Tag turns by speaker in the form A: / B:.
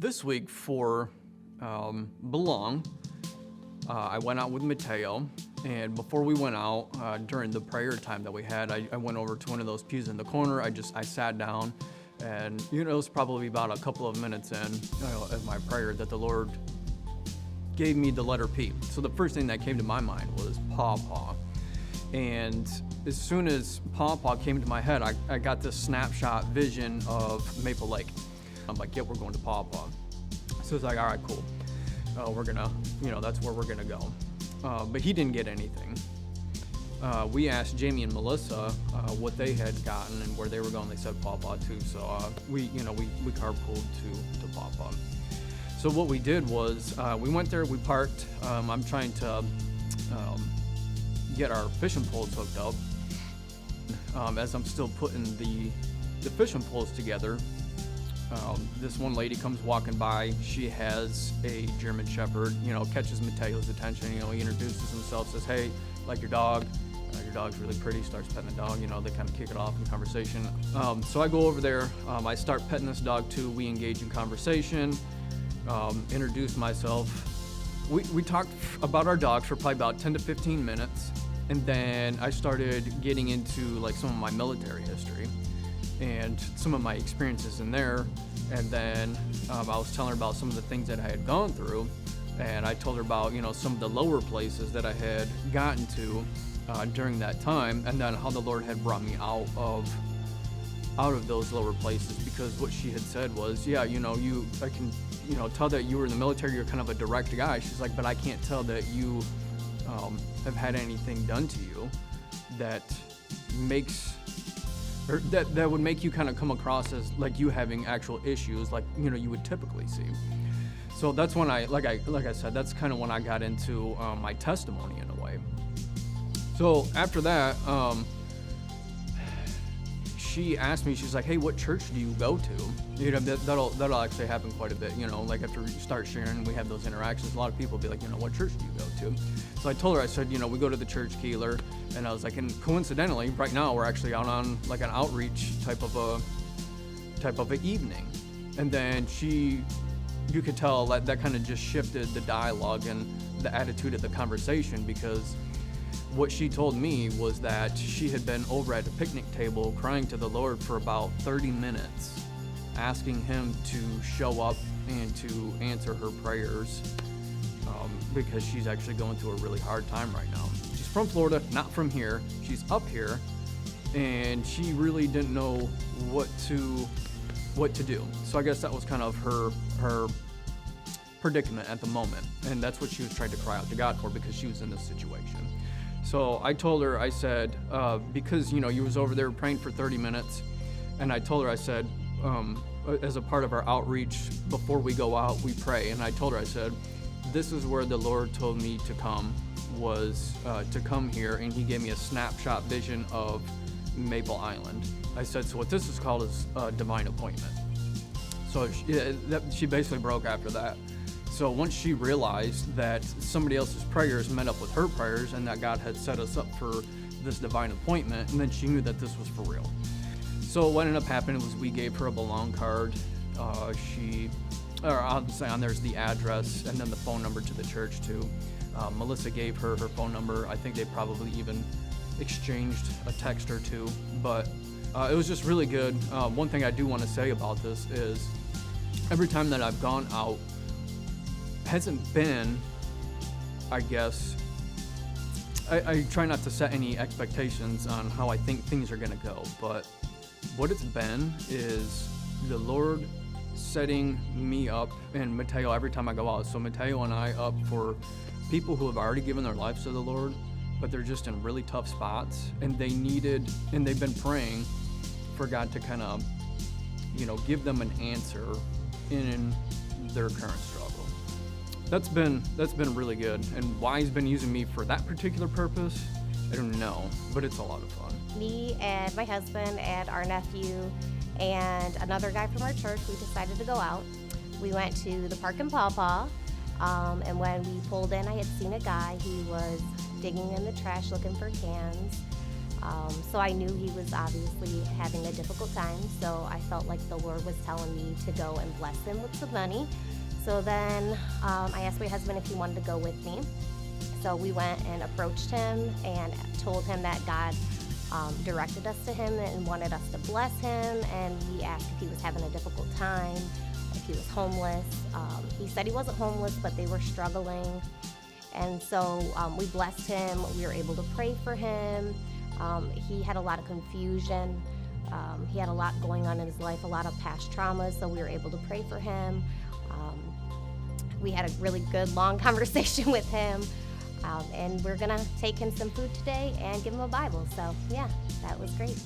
A: This week for Belong, I went out with Mateo, and before we went out, during the prayer time that we had, I went over to one of those pews in the corner. I sat down, and it was probably about a couple of minutes in of my prayer that the Lord gave me the letter P. So the first thing that came to my mind was Pawpaw. And as soon as Pawpaw came to my head, I got this snapshot vision of Maple Lake. I'm like, yeah, we're going to Pawpaw. So it's like, all right, cool. We're gonna, that's where we're gonna go. But he didn't get anything. We asked Jamie and Melissa what they had gotten and where they were going. They said Pawpaw too. So we carpooled to Pawpaw. So what we did was we went there, we parked. I'm trying to get our fishing poles hooked up. As I'm still putting the fishing poles together, this one lady comes walking by. She has a German Shepherd, catches Mateo's attention. He introduces himself, says, hey, like your dog. Your dog's really pretty, starts petting the dog. They kind of kick it off in conversation. So I go over there. I start petting this dog too. We engage in conversation, introduce myself. We talked about our dogs for probably about 10 to 15 minutes. And then I started getting into like some of my military history and some of my experiences in there. And then I was telling her about some of the things that I had gone through. And I told her about, some of the lower places that I had gotten to during that time. And then how the Lord had brought me out of those lower places. Because what she had said was, yeah, I can, tell that you were in the military, you're kind of a direct guy. She's like, but I can't tell that you have had anything done to you that makes, or that would make you kind of come across as like you having actual issues like, you would typically see. So that's when like I said, that's kind of when I got into my testimony in a way. So after that, she asked me, she's like, hey, what church do you go to? That'll actually happen quite a bit, like after we start sharing, we have those interactions, a lot of people will be like, what church do you go to? So I told her, I said, we go to the church Keeler, and I was like, and coincidentally, right now we're actually out on like an outreach type of a evening. And then you could tell that kind of just shifted the dialogue and the attitude of the conversation, because what she told me was that she had been over at a picnic table crying to the Lord for about 30 minutes, asking him to show up and to answer her prayers, because she's actually going through a really hard time right now. She's from Florida, not from here. She's up here, and she really didn't know what to do. So I guess that was kind of her predicament at the moment, and that's what she was trying to cry out to God for, because she was in this situation. So I told her, I said, because, you was over there praying for 30 minutes, and I told her, I said, as a part of our outreach, before we go out, we pray. And I told her, I said, this is where the Lord told me to come, was to come here, and he gave me a snapshot vision of Maple Island. I said, so what this is called is a divine appointment. So she basically broke after that. So once she realized that somebody else's prayers met up with her prayers and that God had set us up for this divine appointment, and then she knew that this was for real. So what ended up happening was we gave her a Belong card. Obviously on there's the address and then the phone number to the church too. Melissa gave her phone number. I think they probably even exchanged a text or two, but it was just really good. One thing I do want to say about this is every time that I've gone out, hasn't been, I guess, I try not to set any expectations on how I think things are going to go, but what it's been is the Lord setting me up, and Mateo every time I go out. So Mateo and I up for people who have already given their lives to the Lord, but they're just in really tough spots, and they've been praying for God to kind of, give them an answer in their current struggle. That's been really good, and why he's been using me for that particular purpose, I don't know, but it's a lot of fun.
B: Me and my husband and our nephew and another guy from our church, we decided to go out. We went to the park in Pawpaw, and when we pulled in, I had seen a guy. He was digging in the trash looking for cans. So I knew he was obviously having a difficult time. So I felt like the Lord was telling me to go and bless him with some money. So then I asked my husband if he wanted to go with me. So we went and approached him and told him that God directed us to him and wanted us to bless him. And we asked if he was having a difficult time, if he was homeless. He said he wasn't homeless, but they were struggling. And so we blessed him. We were able to pray for him. He had a lot of confusion. He had a lot going on in his life, a lot of past traumas, so we were able to pray for him. We had a really good, long conversation with him. And we're going to take him some food today and give him a Bible. So, yeah, that was great.